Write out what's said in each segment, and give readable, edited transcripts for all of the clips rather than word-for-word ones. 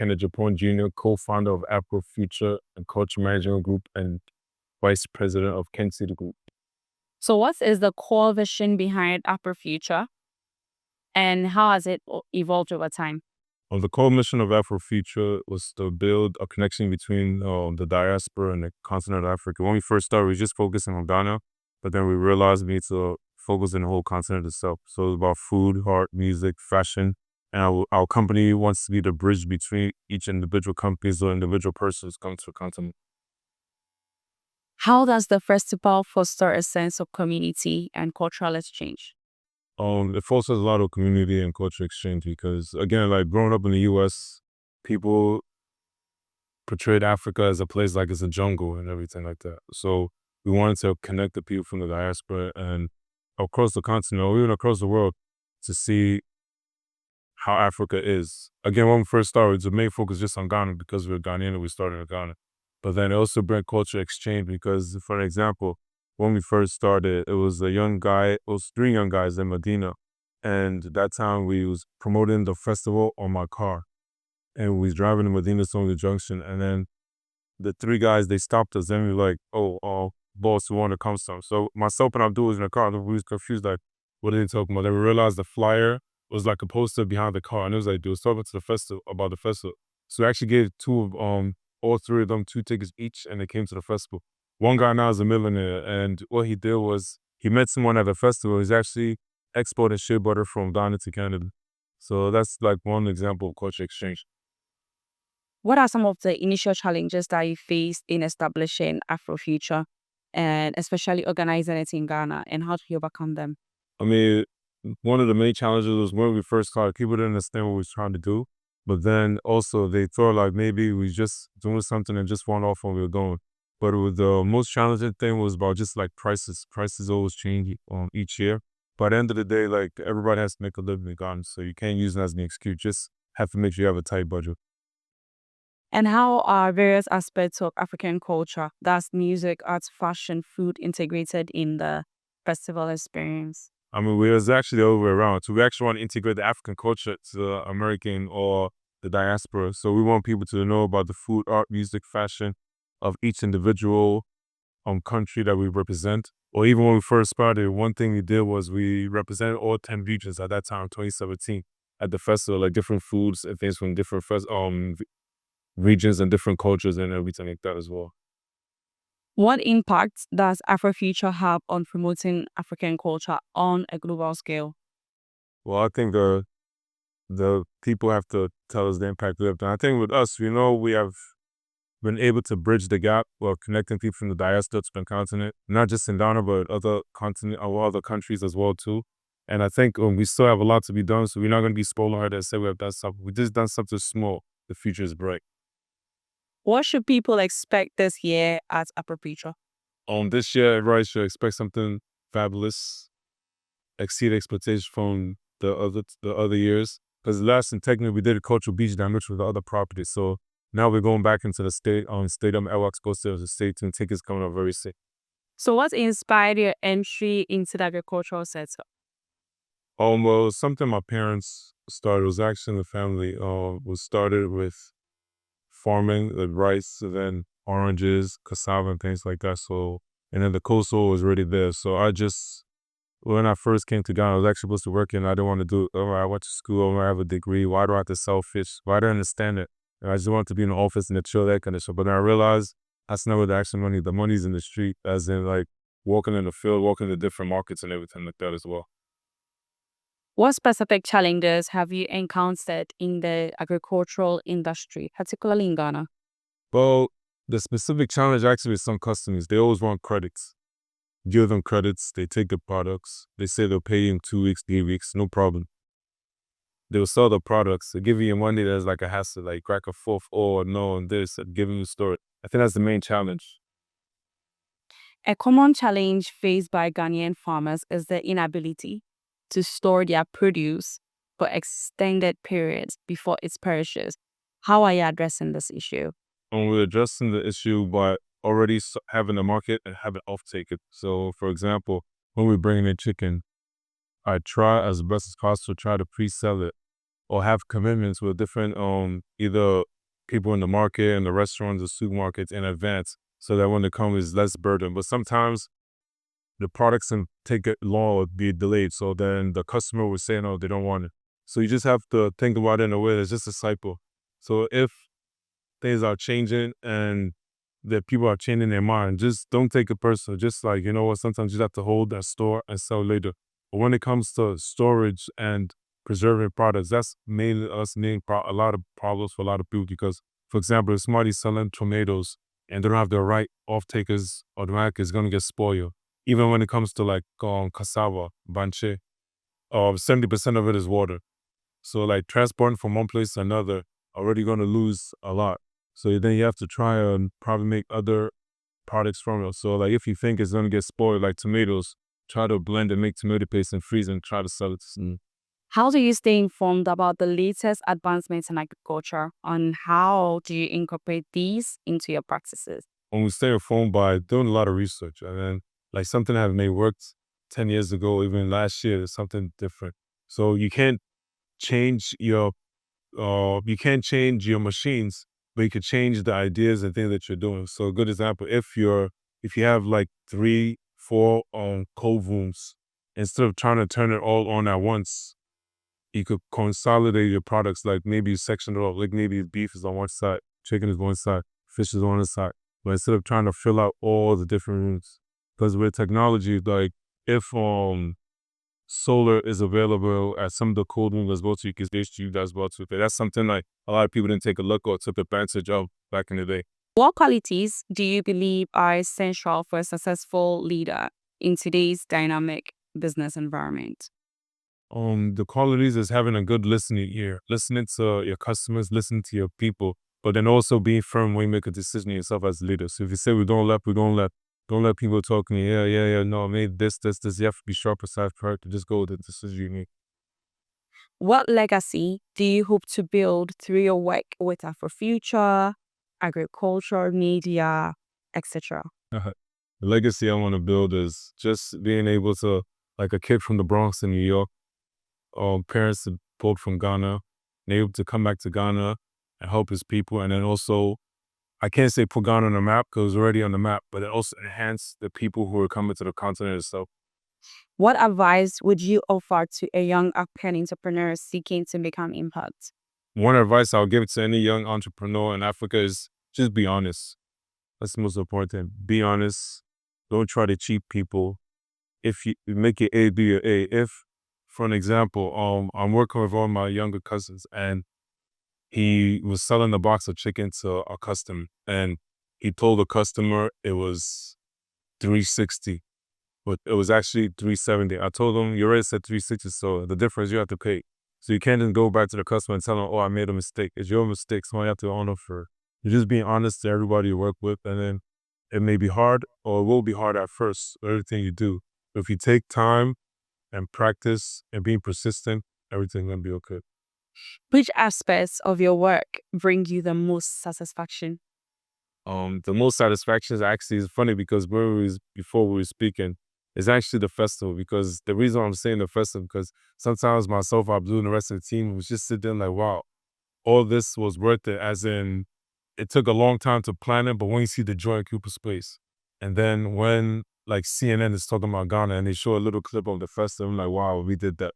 Kenny Agyapong Jr., co-founder of Afro Future and Culture Management Group and vice president of Ken City Group. So what is the core vision behind Afro Future and how has it evolved over time? The core mission of Afro Future was to build a connection between the diaspora and the continent of Africa. When we first started, we were just focusing on Ghana, but then we realized we need to focus on the whole continent itself. So it's about food, art, music, fashion, and our company wants to be the bridge between each individual companies or individual persons come to the continent. How does the festival foster a sense of community and cultural exchange? It fosters a lot of community and culture exchange because, again, like growing up in the U.S., people portrayed Africa as a place like it's a jungle and everything like that. So we wanted to connect the people from the diaspora and across the continent or even across the world to see how Africa is. Again, when we first started, the main focus just on Ghana because we were Ghanaian and we started in Ghana. But then it also brought culture exchange because, for an example, when we first started, it was it was 3 young guys in Medina. And that time we was promoting the festival on my car. And we was driving to Medina Sony Junction. And then the 3 guys, they stopped us and we were like, boss, we want to come some. So myself and Abdul was in the car and we was confused, like, what are they talking about? Then we realized the flyer was like a poster behind the car. And it was like, they was talking to the festival about the festival. So we actually gave all 3 of them 2 tickets each and they came to the festival. One guy now is a millionaire, and what he did was he met someone at the festival. He's actually exporting shea butter from Ghana to Canada. So that's like one example of culture exchange. What are some of the initial challenges that you faced in establishing Afro Future and especially organizing it in Ghana, and how do you overcome them? I mean, one of the main challenges was when we first started, people didn't understand what we was trying to do. But then also they thought like maybe we just doing something and just went off when we were going. But the most challenging thing was about just like prices. Prices always change each year. But at the end of the day, like everybody has to make a living in Ghana. So you can't use it as an excuse. Just have to make sure you have a tight budget. And how are various aspects of African culture, that's music, arts, fashion, food, integrated in the festival experience? I mean, we was actually the other way around. So we actually want to integrate the African culture to the American or the diaspora. So we want people to know about the food, art, music, fashion of each individual country that we represent. Or even when we first started, one thing we did was we represented all 10 regions at that time, 2017, at the festival, like different foods and things from different regions and different cultures and everything like that as well. What impact does Afro Future have on promoting African culture on a global scale? Well, I think the people have to tell us the impact we have done. I think with us, we have been able to bridge the gap while connecting people from the diaspora to the continent, not just in Ghana, but other continent or other countries as well too. And I think we still have a lot to be done, so we're not going to be spoiling hard and say we have done something. We just done something small. The future is bright. What should people expect this year at Afro Future? This year, everybody should expect something fabulous, exceed expectations from the other years. Because last and technically we did a cultural beach damage with the other properties. So now we're going back into the stadium Elwax Go Stadium. Stay tuned. Tickets coming up very soon. So what inspired your entry into the agricultural sector? Well, something my parents started. It was actually in the family. Was started with farming, the rice, and then oranges, cassava, and things like that. So, and then the coastal was already there. So when I first came to Ghana, I was actually supposed to work and I didn't want to do it. I went to school, I have a degree. Why do I have to sell fish? Why do I understand it? And I just wanted to be in the office and to chill, that kind of stuff. But then I realized that's not where the actual money. The money's in the street, as in like walking in the field, walking to different markets and everything like that as well. What specific challenges have you encountered in the agricultural industry, particularly in Ghana? Well, the specific challenge actually with some customers, they always want credits. Give them credits, they take the products, they say they'll pay you in 2 weeks, 3 weeks, no problem. They'll sell the products, they give you your money, there's like a hassle, like crack a fourth or no, and this, and giving you a story. I think that's the main challenge. A common challenge faced by Ghanaian farmers is the inability to store their produce for extended periods before it perishes. How are you addressing this issue? And we're addressing the issue by already having a market and having off-take it. So, for example, when we bring in chicken, I try as best as possible to try to pre-sell it or have commitments with different either people in the market and the restaurants, the supermarkets in advance, so that when they come, is less burden. But sometimes the products can take it long or be delayed. So then the customer will say no, they don't want it. So you just have to think about it in a way that's just a cycle. So if things are changing and that people are changing their mind, just don't take it personal. Just like, you know what, sometimes you just have to hold that store and sell later. But when it comes to storage and preserving products, that's mainly a lot of problems for a lot of people because, for example, if somebody's selling tomatoes and they don't have the right off takers, automatically it's going to get spoiled. Even when it comes to like cassava, banche, 70% of it is water. So like transporting from one place to another, already going to lose a lot. So then you have to try and probably make other products from it. So like if you think it's going to get spoiled, like tomatoes, try to blend and make tomato paste and freeze and try to sell it. How do you stay informed about the latest advancements in agriculture, and how do you incorporate these into your practices? When we stay informed by doing a lot of research, and then like something that may worked 10 years ago, even last year, is something different. So you can't change your machines, but you could change the ideas and things that you're doing. So a good example, if you have like 3, 4 cold rooms, instead of trying to turn it all on at once, you could consolidate your products. Like maybe you section it off. Like maybe beef is on one side, chicken is one side, fish is on the side. But instead of trying to fill out all the different rooms, because with technology, like if solar is available at some of the cold rooms as well, so you can distribute as well too. That's something like a lot of people didn't take a look or took advantage of back in the day. What qualities do you believe are essential for a successful leader in today's dynamic business environment? The qualities is having a good listening ear, listening to your customers, listening to your people, but then also being firm when you make a decision yourself as a leader. So if you say we don't let, don't let people talk to you. Yeah, no, I made this. You have to be sharp, precise, correct to just go with the decision you make. What legacy do you hope to build through your work with Afro Future, agriculture, media, etc.? The legacy I want to build is just being able to, like a kid from the Bronx in New York, parents both from Ghana, and able to come back to Ghana and help his people. And then also, I can't say put Ghana on the map because it's already on the map, but it also enhance the people who are coming to the continent itself. What advice would you offer to a young African entrepreneur seeking to become impact? One advice I'll give to any young entrepreneur in Africa is just be honest. That's the most important. Be honest. Don't try to cheat people. If you make your A, be your A. If, for an example, I'm working with one of my younger cousins and he was selling a box of chicken to a customer and he told the customer it was 360, but it was actually 370. I told him, you already said 360, so the difference you have to pay. So you can't just go back to the customer and tell them, oh, I made a mistake. It's your mistake, so I have to own up for it. You're just being honest to everybody you work with, and then it may be hard or it will be hard at first, everything you do. But if you take time and practice and being persistent, everything's going to be okay. Which aspects of your work bring you the most satisfaction? The most satisfaction is actually, it's funny because before we were speaking, it's actually the festival, because the reason I'm saying the festival, because sometimes myself, Abdul, and the rest of the team was just sitting there like, wow, all this was worth it. As in, it took a long time to plan it, but when you see the joy in Cooper Space, and then when like CNN is talking about Ghana and they show a little clip of the festival, I'm like, wow, we did that.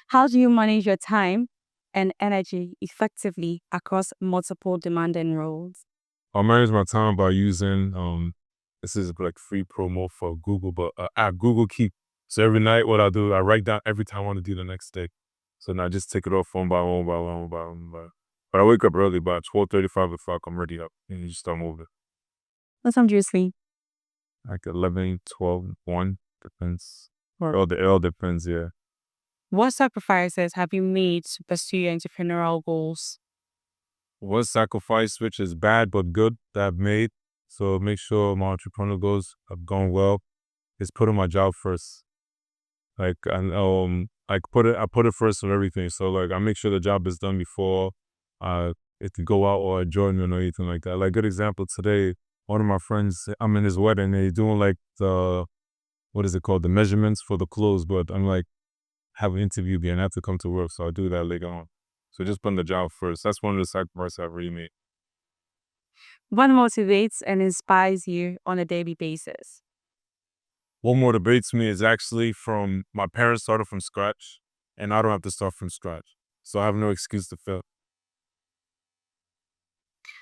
How do you manage your time and energy effectively across multiple demanding roles? I manage my time by using this is like free promo for Google, but app Google Keep. So every night, what I do, I write down every time I want to do the next day. So now I just take it off one by one, by one, by one, by. But I wake up early, by 12:35 o'clock. I'm ready up, and you just start moving. What time do you sleep? Like 11, 12, 1, depends. Or It all depends. Yeah. what sacrifices have you made to pursue your entrepreneurial goals? What sacrifice, which is bad but good, that I've made. So make sure my entrepreneurial goals have gone well. Is putting my job first. Like, and I put it first on everything. So like I make sure the job is done before it could go out or a journey or anything like that. Like good example today, one of my friends, I'm in his wedding and he's doing like the, what is it called? The measurements for the clothes, but I'm like have an interview there and I have to come to work. So I do that later on. So just putting the job first. That's one of the sacrifices I've really made. What motivates and inspires you on a daily basis? What motivates me is actually from my parents started from scratch, and I don't have to start from scratch. So I have no excuse to fail.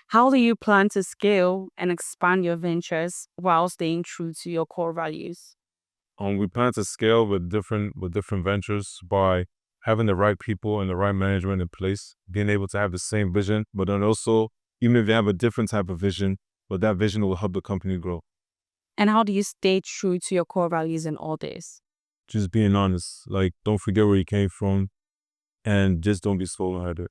How do you plan to scale and expand your ventures while staying true to your core values? We plan to scale with different ventures by having the right people and the right management in place, being able to have the same vision, but then also even if you have a different type of vision, but that vision will help the company grow. And how do you stay true to your core values in all this? Just being honest, like don't forget where you came from, and just don't be slow-headed.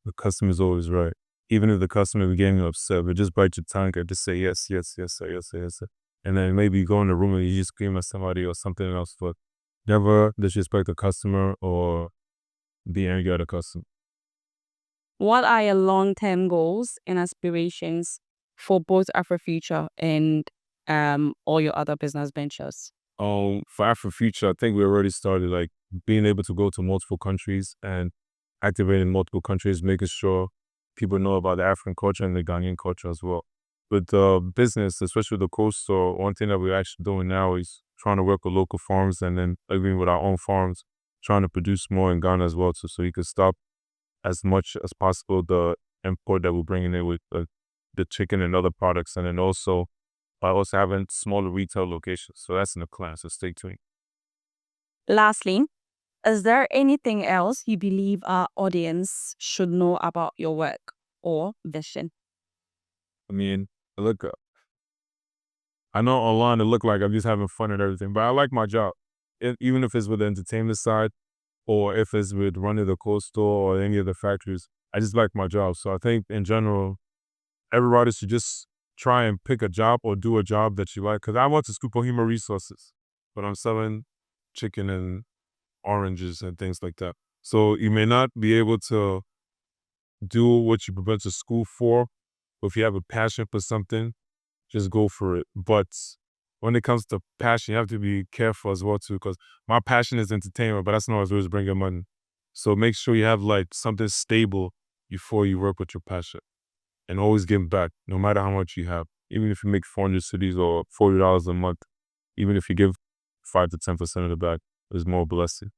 The customer is always right. Even if the customer is getting upset, but just bite your tongue and just say yes, yes, yes, sir, yes, sir, yes, sir. And then maybe you go in the room and you just scream at somebody or something else, but never disrespect the customer or be angry at a customer. What are your long-term goals and aspirations for both Afro Future and all your other business ventures? For Afro Future, I think we already started like being able to go to multiple countries and activating multiple countries, making sure people know about the African culture and the Ghanaian culture as well. With the business, especially the coastal, one thing that we're actually doing now is trying to work with local farms and then agreeing with our own farms, trying to produce more in Ghana as well, so you can stop as much as possible the import that we're bringing in with the chicken and other products, and then also by also having smaller retail locations. So that's in the plan. So stay tuned. Lastly, is there anything else you believe our audience should know about your work or vision? I mean, look, I know online it look like I'm just having fun and everything, but I like my job. Even if it's with the entertainment side or if it's with running the cold store or any of the factories, I just like my job. So I think in general, everybody should just try and pick a job or do a job that you like. Because I went to school for human resources, but I'm selling chicken and oranges and things like that. So you may not be able to do what you went to school for, but if you have a passion for something, just go for it. But when it comes to passion, you have to be careful as well too, because my passion is entertainment, but that's not always bringing money. So make sure you have like something stable before you work with your passion, and always give back, no matter how much you have. Even if you make 400 cities or $40 a month, even if you give 5 to 10% of the back, is more blessing.